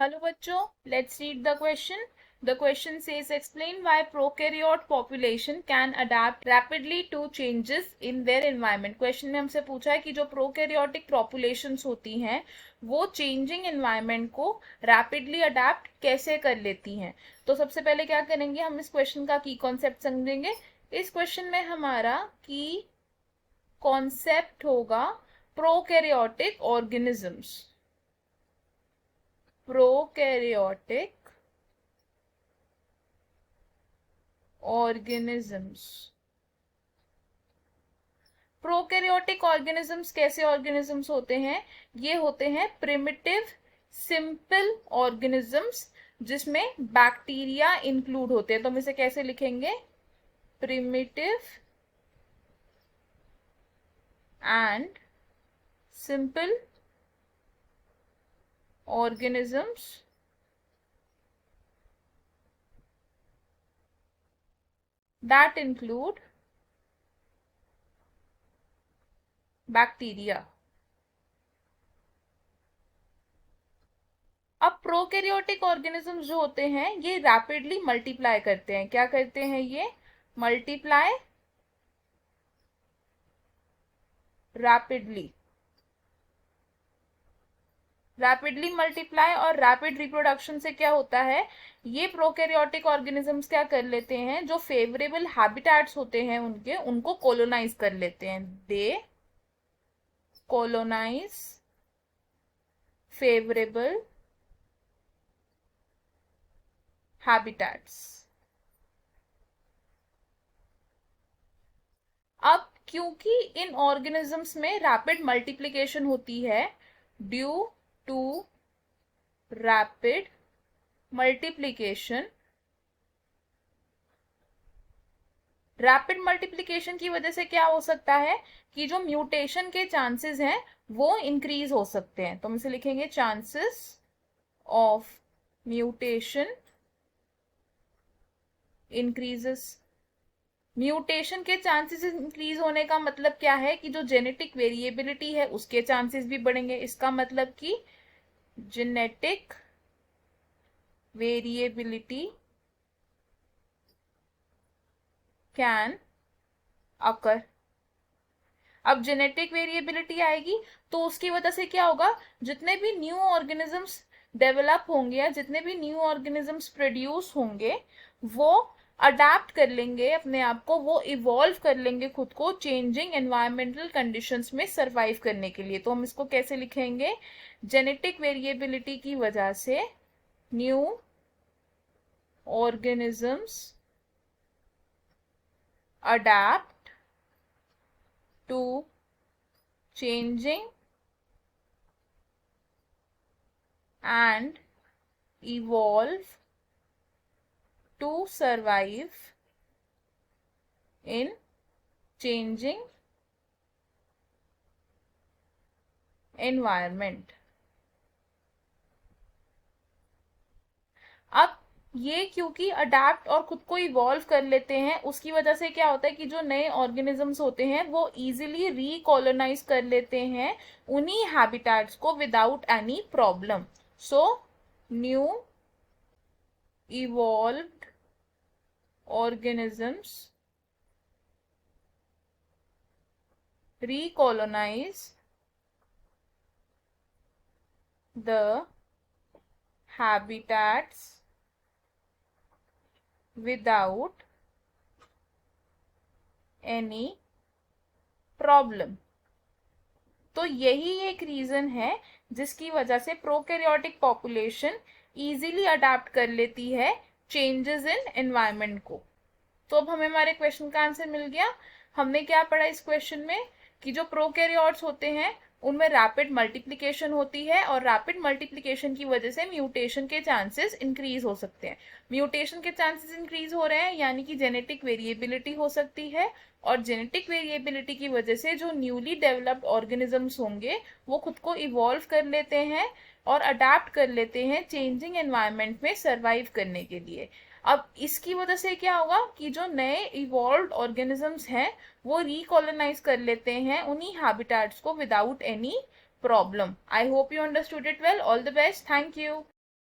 Hello बच्चों, let's read the question. The question says explain why prokaryote population can adapt rapidly to changes in their environment. Question में हमसे पूछा है कि जो प्रोकैरियोटिक पॉपुलेशंस होती हैं वो चेंजिंग एनवायरनमेंट को रैपिडली अडेप्ट कैसे कर लेती हैं. तो सबसे पहले क्या करेंगे, हम इस क्वेश्चन का की कॉन्सेप्ट समझेंगे. इस क्वेश्चन में हमारा की कॉन्सेप्ट होगा prokaryotic organisms. Prokaryotic organisms. Prokaryotic organisms कैसे ऑर्गेनिजम्स होते हैं? ये होते हैं प्रिमिटिव सिंपल ऑर्गेनिजम्स जिसमें बैक्टीरिया इंक्लूड होते हैं. तो हम इसे कैसे लिखेंगे? Primitive and simple organisms that include bacteria. अब प्रोकैरियोटिक ऑर्गेनिजम्स जो होते हैं ये रैपिडली मल्टीप्लाई करते हैं. क्या करते हैं? ये मल्टीप्लाई रैपिडली. रैपिडली मल्टीप्लाई और रैपिड रिप्रोडक्शन से क्या होता है, ये प्रोकैरियोटिक ऑर्गेनिजम्स क्या कर लेते हैं, जो फेवरेबल हैबिटेट्स होते हैं उनके, उनको कोलोनाइज कर लेते हैं. They colonize favourable habitats. अब क्योंकि इन ऑर्गेनिजम्स में रैपिड मल्टीप्लिकेशन होती है, due to rapid multiplication, rapid multiplication की वजह से क्या हो सकता है कि जो म्यूटेशन के चांसेस हैं वो इंक्रीज हो सकते हैं. तो हम इसे लिखेंगे chances of mutation increases. Mutation के चांसेस इंक्रीज होने का मतलब क्या है कि जो जेनेटिक वेरिएबिलिटी है उसके चांसेस भी बढ़ेंगे. इसका मतलब कि जेनेटिक वेरिएबिलिटी कैन अकर. अब जेनेटिक वेरिएबिलिटी आएगी तो उसकी वजह से क्या होगा, जितने भी न्यू ऑर्गेनिजम्स डेवलप होंगे या जितने भी न्यू ऑर्गेनिजम्स प्रोड्यूस होंगे वो अडेप्ट कर लेंगे अपने आप को, वो इवॉल्व कर लेंगे खुद को चेंजिंग एनवायरमेंटल कंडीशंस में सरवाइव करने के लिए. तो हम इसको कैसे लिखेंगे? जेनेटिक वेरिएबिलिटी की वजह से new organisms adapt to changing and evolve to survive in changing environment. अब ये क्योंकि अडेप्ट और खुद को इवॉल्व कर लेते हैं उसकी वजह से क्या होता है कि जो नए ऑर्गेनिजम्स होते हैं वो इजीली रिकॉलोनाइज कर लेते हैं उन्हीं हैबिटेट्स को without any problem. So new evolved organisms recolonize the habitats without any problem. तो यही एक रीजन है जिसकी वजह से प्रोकैरियोटिक पॉपुलेशन इजीली अडेप्ट कर लेती है चेंजेस इन एनवायरनमेंट को. तो अब हमें हमारे क्वेश्चन का आंसर मिल गया. हमने क्या पढ़ा इस क्वेश्चन में कि जो प्रोकैरियोट्स होते हैं उनमें रैपिड मल्टीप्लिकेशन होती है और रैपिड मल्टीप्लिकेशन की वजह से म्यूटेशन के चांसेस इंक्रीज हो सकते हैं. म्यूटेशन के चांसेस इंक्रीज हो रहे हैं यानी कि जेनेटिक वेरिएबिलिटी हो सकती है और जेनेटिक वेरिएबिलिटी की वजह से जो न्यूली डेवलप्ड ऑर्गेनिजम्स होंगे वो खुद को इवॉल्व कर लेते हैं और अडेप्ट कर लेते हैं चेंजिंग एनवायरनमेंट में सरवाइव करने के लिए. अब इसकी वजह से क्या होगा कि जो नए इवॉल्व्ड ऑर्गेनिजम्स हैं वो रिकॉलोनाइज कर लेते हैं उन्हीं हैबिटेट्स को without any problem. I hope you understood it well. All the best. Thank you.